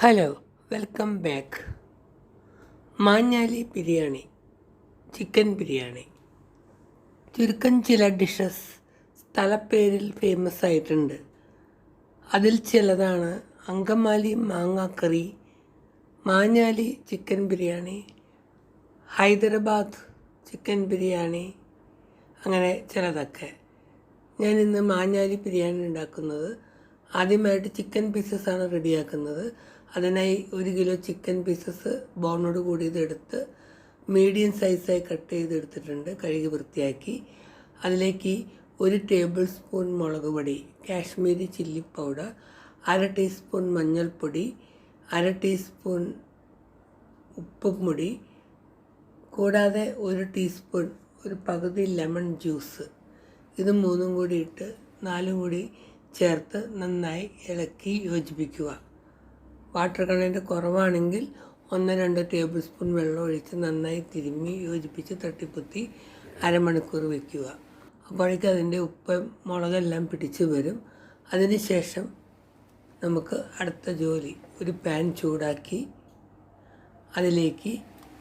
Hello, welcome back. Manjali biryani, chicken biryani. ചുരുക്കം ചില dishes സ്ഥലപ്പേരിൽ famous ആയിട്ടുണ്ട്. അതിൽ ചിലതാണ് അങ്കമാലി മാങ്ങാക്കറി, മാഞ്ഞാലി ചിക്കൻ ബിരിയാണി, ഹൈദരാബാദ് ചിക്കൻ ബിരിയാണി, അങ്ങനെ ചിലതൊക്കെ. ഞാൻ ഇന്ന് മാഞ്ഞാലി ബിരിയാണി ഉണ്ടാക്കുന്നത്. ആദ്യമായിട്ട് ചിക്കൻ പീസസാണ് റെഡിയാക്കുന്നത്. അതിനായി 1 കിലോ ചിക്കൻ പീസസ് ബോണോട് കൂടിയതെടുത്ത് മീഡിയം സൈസായി കട്ട് ചെയ്തെടുത്തിട്ടുണ്ട്. കഴുകി വൃത്തിയാക്കി അതിലേക്ക് 1 ടേബിൾ സ്പൂൺ മുളക് പൊടി, കാശ്മീരി ചില്ലി പൗഡർ, 1/2 ടീസ്പൂൺ മഞ്ഞൾപ്പൊടി, 1/2 ടീസ്പൂൺ ഉപ്പുപൊടി, കൂടാതെ 1 ടീസ്പൂൺ ഒരു പകുതി ലെമൺ ജ്യൂസ്, ഇത് 3 കൂടി ഇട്ട് 4 കൂടി ചേർത്ത് നന്നായി ഇളക്കി യോജിപ്പിക്കുക. വാട്ടർ കണ്ടൻറ്റ് കുറവാണെങ്കിൽ 1-2 ടേബിൾ സ്പൂൺ വെള്ളം ഒഴിച്ച് നന്നായി തിരുമ്മി യോജിപ്പിച്ച് തട്ടിപ്പൊത്തി അരമണിക്കൂർ വയ്ക്കുക. അപ്പോഴേക്കും അതിൻ്റെ ഉപ്പ് മുളകെല്ലാം പിടിച്ച് വരും. അതിനുശേഷം നമുക്ക് അടുത്ത ജോലി, ഒരു പാൻ ചൂടാക്കി അതിലേക്ക്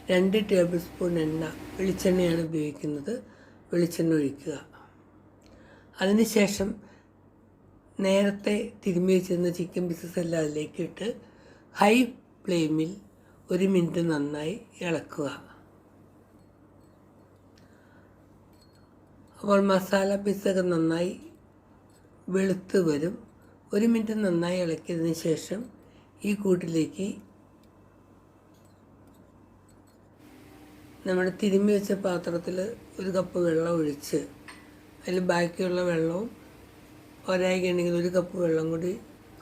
2 ടേബിൾ സ്പൂൺ എണ്ണ, വെളിച്ചെണ്ണയാണ് ഉപയോഗിക്കുന്നത്, വെളിച്ചെണ്ണ ഒഴിക്കുക. അതിനുശേഷം നേരത്തെ തിരുമ്മി വെച്ചിരുന്ന ചിക്കൻ പീസസ് എല്ലാം അതിലേക്ക് ഇട്ട് ഹൈ ഫ്ലെയിമിൽ 1 മിനിറ്റ് നന്നായി ഇളക്കുക. അപ്പോൾ മസാല പീസൊക്കെ നന്നായി വെളുത്ത് വരും. 1 മിനിറ്റ് നന്നായി ഇളക്കിയതിന് ശേഷം ഈ കൂട്ടിലേക്ക് നമ്മുടെ തിരുമ്മി വെച്ച പാത്രത്തിൽ 1 കപ്പ് വെള്ളം ഒഴിച്ച് അതിൽ ബാക്കിയുള്ള വെള്ളവും ഒരായിക്കുണ്ടെങ്കിൽ 1 കപ്പ് വെള്ളം കൂടി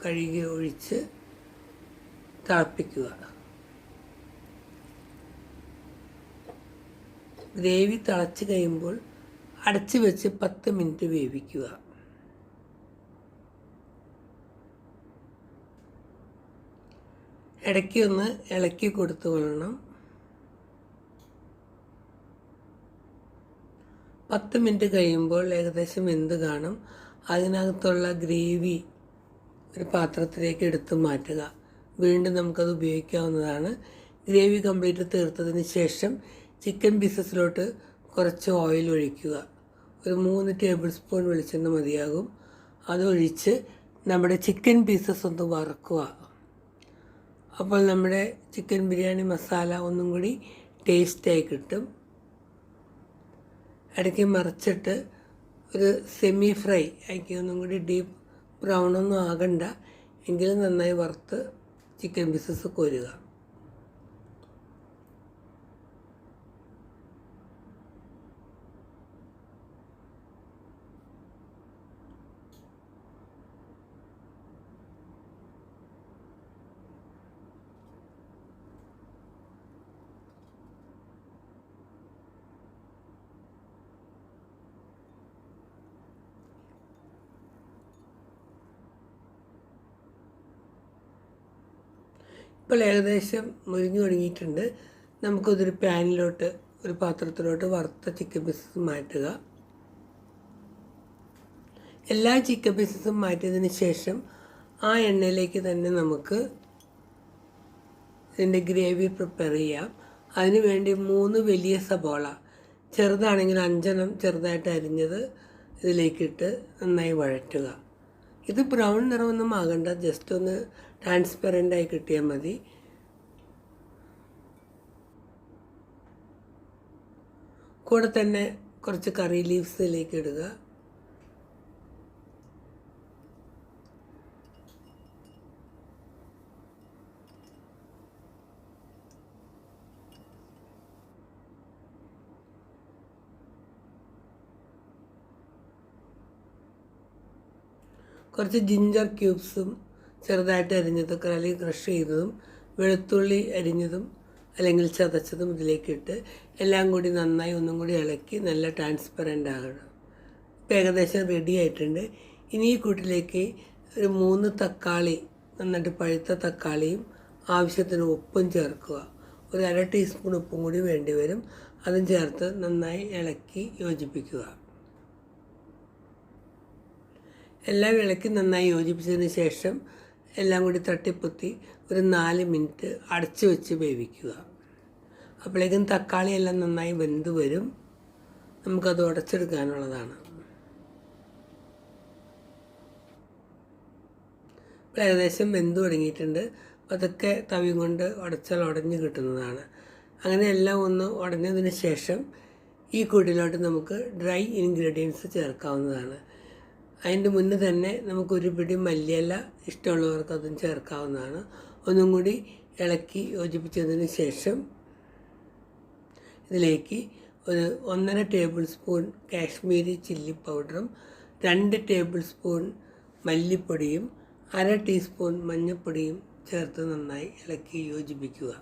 കഴുകി ഒഴിച്ച് തിളപ്പിക്കുക. ഗ്രേവി തിളച്ച് കഴിയുമ്പോൾ അടച്ച് വെച്ച് 10 മിനിറ്റ് വേവിക്കുക. ഇടയ്ക്ക് ഒന്ന് ഇളക്കി കൊടുത്തു കൊള്ളണം. 10 മിനിറ്റ് കഴിയുമ്പോൾ ഏകദേശം വെന്ത് കാണും. അതിനകത്തുള്ള ഗ്രേവി ഒരു പാത്രത്തിലേക്ക് എടുത്ത് മാറ്റുക. വീണ്ടും നമുക്കത് ഉപയോഗിക്കാവുന്നതാണ്. ഗ്രേവി കംപ്ലീറ്റ് തീർത്തതിന് ശേഷം ചിക്കൻ പീസസിലോട്ട് കുറച്ച് ഓയിൽ ഒഴിക്കുക. ഒരു 3 ടേബിൾ സ്പൂൺ വെളിച്ചെണ്ണ മതിയാകും. അതൊഴിച്ച് നമ്മുടെ ചിക്കൻ പീസസ് ഒന്ന് വറുക്കുക. അപ്പോൾ നമ്മുടെ ചിക്കൻ ബിരിയാണി മസാല ഒന്നും കൂടി ടേസ്റ്റായി കിട്ടും. ഇടയ്ക്ക് മറിച്ചിട്ട് ഒരു സെമി ഫ്രൈ ആക്കി, ഒന്നും കൂടി ഡീപ്പ് ബ്രൗണൊന്നും ആകണ്ട, എങ്കിലും നന്നായി വറുത്ത് ചിക്കൻ പീസസ് കോരുക. ഇപ്പോൾ ഏകദേശം മുരിഞ്ഞു തുടങ്ങിയിട്ടുണ്ട്. നമുക്കതൊരു പാനിലോട്ട്, ഒരു പാത്രത്തിലോട്ട് വറുത്ത ചിക്കൻ പീസസ് മാറ്റുക. എല്ലാ ചിക്കൻ പീസസും മാറ്റിയതിന് ശേഷം ആ എണ്ണയിലേക്ക് തന്നെ നമുക്ക് ഇതിൻ്റെ ഗ്രേവി പ്രിപ്പയർ ചെയ്യാം. അതിനു വേണ്ടി 3 വലിയ സബോള, ചെറുതാണെങ്കിൽ 5 ചെറുതായിട്ട് അരിഞ്ഞത് ഇതിലേക്കിട്ട് നന്നായി വഴറ്റുക. ഇത് ബ്രൗൺ നിറമൊന്നും ആകണ്ട, ജസ്റ്റ് ഒന്ന് ട്രാൻസ്പെറൻ്റായി കിട്ടിയാൽ മതി. കൂടെ തന്നെ കുറച്ച് കറി ലീവ്സ് ഇതിലേക്ക് ഇടുക. കുറച്ച് ജിഞ്ചർ ക്യൂബ്സും ചെറുതായിട്ട് അരിഞ്ഞതൊക്കെ അല്ലെങ്കിൽ ക്രഷ് ചെയ്തതും, വെളുത്തുള്ളി അരിഞ്ഞതും അല്ലെങ്കിൽ ചതച്ചതും ഇതിലേക്കിട്ട് എല്ലാം കൂടി നന്നായി ഒന്നും കൂടി ഇളക്കി നല്ല ട്രാൻസ്പെറൻ്റ് ആകണം. ഇപ്പോൾ ഏകദേശം റെഡി ആയിട്ടുണ്ട്. ഇനി ഈ കൂട്ടിലേക്ക് ഒരു 3 തക്കാളി, നന്നായിട്ട് പഴുത്ത തക്കാളിയും ആവശ്യത്തിന് ഉപ്പും ചേർക്കുക. ഒരു 1/2 ടീസ്പൂൺ ഉപ്പും കൂടി വേണ്ടി വരും. അതും ചേർത്ത് നന്നായി ഇളക്കി യോജിപ്പിക്കുക. എല്ലാം ഇളക്കി നന്നായി യോജിപ്പിച്ചതിന് ശേഷം എല്ലാം കൂടി തട്ടിപ്പൊത്തി ഒരു 4 മിനിറ്റ് അടച്ചു വെച്ച് വേവിക്കുക. അപ്പോഴേക്കും തക്കാളി എല്ലാം നന്നായി വെന്ത് വരും. നമുക്കത് ഉടച്ചെടുക്കാനുള്ളതാണ്. ഇപ്പോൾ ഏകദേശം വെന്ത് തുടങ്ങിയിട്ടുണ്ട്. അതൊക്കെ തവി കൊണ്ട് ഉടച്ചാൽ ഉടഞ്ഞ് കിട്ടുന്നതാണ്. അങ്ങനെ എല്ലാം ഒന്ന് ഉടഞ്ഞതിന് ശേഷം ഈ കൂട്ടിലോട്ട് നമുക്ക് ഡ്രൈ ഇൻഗ്രീഡിയൻസ് ചേർക്കാവുന്നതാണ്. അതിൻ്റെ മുന്നേ തന്നെ നമുക്കൊരു പിടി മല്ലിയില ഇഷ്ടമുള്ളവർക്ക് അതും ചേർക്കാവുന്നതാണ്. ഒന്നും കൂടി ഇളക്കി യോജിപ്പിച്ചതിന് ശേഷം ഇതിലേക്ക് ഒരു 1.5 ടേബിൾ സ്പൂൺ കാശ്മീരി ചില്ലി പൗഡറും 2 ടേബിൾ സ്പൂൺ മല്ലിപ്പൊടിയും 1/2 ടീസ്പൂൺ മഞ്ഞൾപ്പൊടിയും ചേർത്ത് നന്നായി ഇളക്കി യോജിപ്പിക്കുക.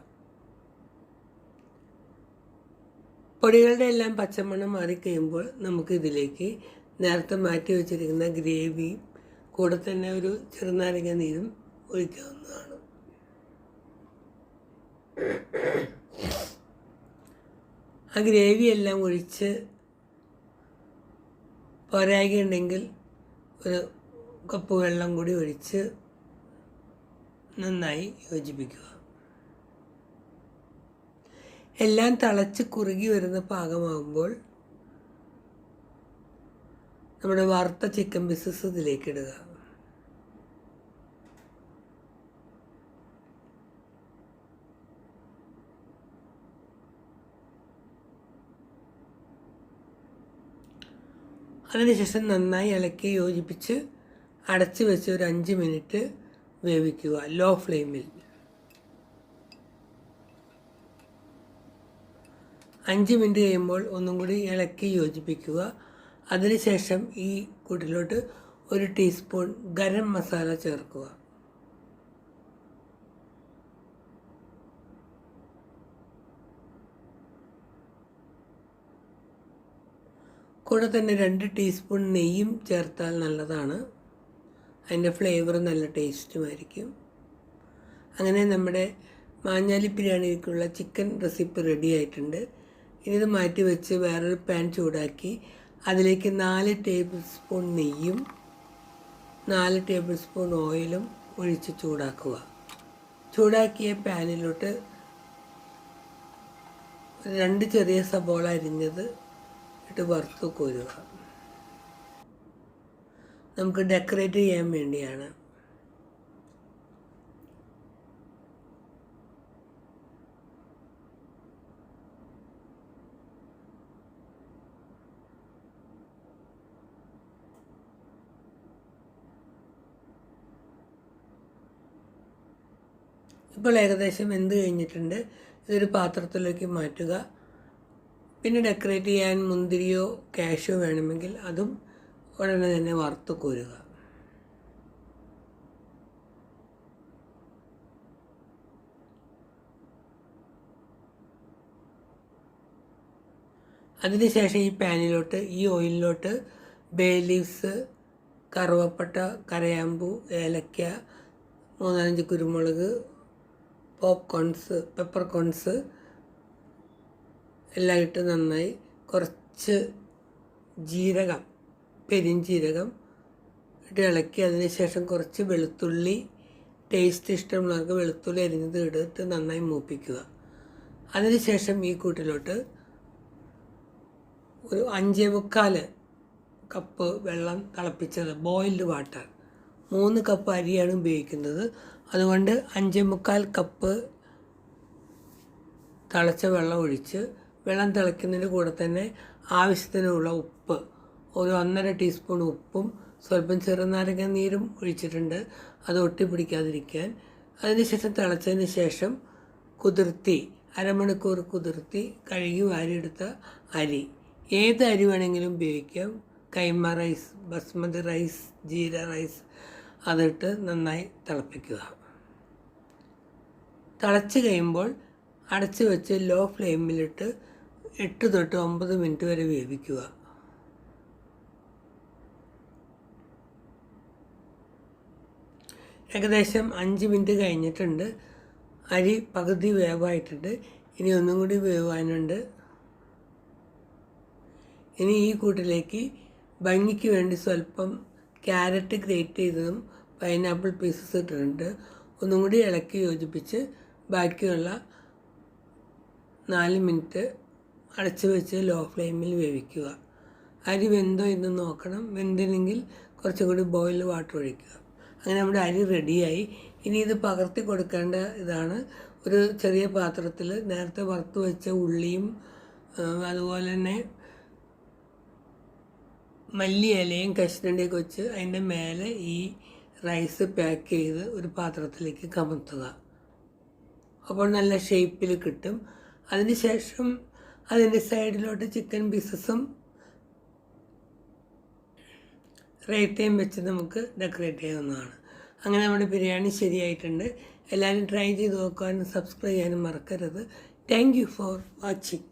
പൊടികളുടെ എല്ലാം പച്ചമണം മാറിക്കഴിയുമ്പോൾ നമുക്ക് ഇതിലേക്ക് നേരത്തെ മാറ്റി വെച്ചിരിക്കുന്ന ഗ്രേവിയും കൂടെ തന്നെ ഒരു ചെറുനാരങ്ങ നീരും ഒഴിക്കാവുന്നതാണ്. ആ ഗ്രേവി എല്ലാം ഒഴിച്ച് പോരായ്കയുണ്ടെങ്കിൽ ഒരു കപ്പ് വെള്ളം കൂടി ഒഴിച്ച് നന്നായി യോജിപ്പിക്കുക. എല്ലാം തിളച്ച് കുറുകി വരുന്ന പാകമാകുമ്പോൾ നമ്മുടെ വറുത്ത ചിക്കൻ പീസസ് ഇതിലേക്ക് ഇടുക. അതിനുശേഷം നന്നായി ഇളക്കി യോജിപ്പിച്ച് അടച്ച് വെച്ച് ഒരു 5 മിനിറ്റ് വേവിക്കുക ലോ ഫ്ലെയിമിൽ. 5 മിനിറ്റ് കഴിയുമ്പോൾ ഒന്നും കൂടി ഇളക്കി യോജിപ്പിക്കുക. അതിനുശേഷം ഈ കൂട്ടിലോട്ട് 1 ടീസ്പൂൺ ഗരം മസാല ചേർക്കുക. കൂടെ തന്നെ 2 ടീസ്പൂൺ നെയ്യും ചേർത്താൽ നല്ലതാണ്. അതിൻ്റെ ഫ്ലേവർ നല്ല ടേസ്റ്റുമായിരിക്കും. അങ്ങനെ നമ്മുടെ മാഞ്ഞാലി ബിരിയാണിക്കുള്ള ചിക്കൻ റെസിപ്പി റെഡി ആയിട്ടുണ്ട്. ഇനി ഇത് മാറ്റി വെച്ച് വേറൊരു പാൻ ചൂടാക്കി അതിലേക്ക് 4 ടേബിൾ സ്പൂൺ നെയ്യും 4 ടേബിൾ സ്പൂൺ ഓയിലും ഒഴിച്ച് ചൂടാക്കുക. ചൂടാക്കിയ പാനിലോട്ട് 2 ചെറിയ സബോള അരിഞ്ഞത് ഇട്ട് വറുത്ത് കോരുക. നമുക്ക് ഡെക്കറേറ്റ് ചെയ്യാൻ വേണ്ടിയാണ്. ഇപ്പോൾ ഏകദേശം വെന്ത് കഴിഞ്ഞിട്ടുണ്ട്. ഇതൊരു പാത്രത്തിലേക്ക് മാറ്റുക. പിന്നെ ഡെക്കറേറ്റ് ചെയ്യാൻ മുന്തിരിയോ കാഷ്യോ വേണമെങ്കിൽ അതും ഉടനെ തന്നെ വറുത്ത് കോരുക. അതിനുശേഷം ഈ പാനിലോട്ട് ഈ ഓയിലിലോട്ട് ബേ ലീവ്സ്, കറുവപ്പട്ട, കരയാമ്പൂ, ഏലക്ക, 3-5 കുരുമുളക്, പോപ്കോൺസ്, പെപ്പർകോൺസ് എല്ലാം ഇട്ട് നന്നായി കുറച്ച് ജീരകം, പെരിഞ്ജീരകം ഇട്ട് ഇളക്കി അതിന് ശേഷം കുറച്ച് വെളുത്തുള്ളി, ടേസ്റ്റ് ഇഷ്ടമുള്ളവർക്ക് വെളുത്തുള്ളി അരിഞ്ഞത് എടുത്ത് നന്നായി മൂപ്പിക്കുക. അതിനുശേഷം ഈ കൂട്ടിലോട്ട് ഒരു 5.25 കപ്പ് വെള്ളം തിളപ്പിച്ചത് ബോയിൽഡ് വാട്ടർ, 3 കപ്പ് അരിയാണ് ഉപയോഗിക്കുന്നത്. അതുകൊണ്ട് 5.25 കപ്പ് തിളച്ച വെള്ളം ഒഴിച്ച് വെള്ളം തിളയ്ക്കുന്നതിൻ്റെ കൂടെ തന്നെ ആവശ്യത്തിനുള്ള ഉപ്പ്, ഒരു 1.5 ടീസ്പൂൺ ഉപ്പും സ്വല്പം ചെറുനാരങ്ങ നീരും ഒഴിച്ചിട്ടുണ്ട്, അത് ഒട്ടിപ്പിടിക്കാതിരിക്കാൻ. അതിനുശേഷം തിളച്ചതിന് ശേഷം കുതിർത്തി അരമണിക്കൂർ കുതിർത്തി കഴുകി വാരിയെടുത്ത അരി, ഏത് അരി വേണമെങ്കിലും ഉപയോഗിക്കാം. Kaima rice, basmati rice, jeera rice, അതിട്ട് നന്നായി തിളപ്പിക്കുക. തിളച്ച് കഴിയുമ്പോൾ അടച്ച് വെച്ച് ലോ ഫ്ലെയിമിലിട്ട് 8 തൊട്ട് 9 മിനിറ്റ് വരെ വേവിക്കുക. ഏകദേശം 5 മിനിറ്റ് കഴിഞ്ഞിട്ടുണ്ട്. അരി പകുതി വേവായിട്ടുണ്ട്. ഇനി ഒന്നും കൂടി വേവാനുണ്ട്. ഇനി ഈ കൂട്ടിലേക്ക് ഭംഗിക്ക് വേണ്ടി സ്വല്പം ക്യാരറ്റ് ഗ്രേറ്റ് ചെയ്തതും പൈനാപ്പിൾ പീസസ് ഇട്ടിട്ടുണ്ട്. ഒന്നും കൂടി ഇളക്കി യോജിപ്പിച്ച് ബാക്കിയുള്ള 4 മിനിറ്റ് അടച്ചു വെച്ച് ലോ ഫ്ലെയിമിൽ വേവിക്കുക. അരി വെന്തോ എന്ന് നോക്കണം. വെന്തില്ലെങ്കിൽ കുറച്ചും കൂടി ബോയിൽ വാട്ടർ ഒഴിക്കുക. അങ്ങനെ നമ്മുടെ അരി റെഡിയായി. ഇനി ഇത് പകർത്തി കൊടുക്കേണ്ട ഇതാണ്. ഒരു ചെറിയ പാത്രത്തിൽ നേരത്തെ വറുത്ത് വെച്ച ഉള്ളിയും അതുപോലെ തന്നെ മല്ലി ഇലയും കശുവണ്ടിയൊക്കെ വെച്ച് അതിൻ്റെ മേലെ ഈ റൈസ് പാക്ക് ചെയ്ത് ഒരു പാത്രത്തിലേക്ക് കമത്തുക. അപ്പോൾ നല്ല ഷേപ്പിൽ കിട്ടും. അതിന് ശേഷം അതിൻ്റെ സൈഡിലോട്ട് ചിക്കൻ പീസസും റൈത്തയും വെച്ച് നമുക്ക് ഡെക്കറേറ്റ് ചെയ്യാവുന്നതാണ്. അങ്ങനെ നമ്മുടെ ബിരിയാണി ശരിയായിട്ടുണ്ട്. എല്ലാവരും ട്രൈ ചെയ്ത് നോക്കാനും സബ്സ്ക്രൈബ് ചെയ്യാനും മറക്കരുത്. Thank you for watching.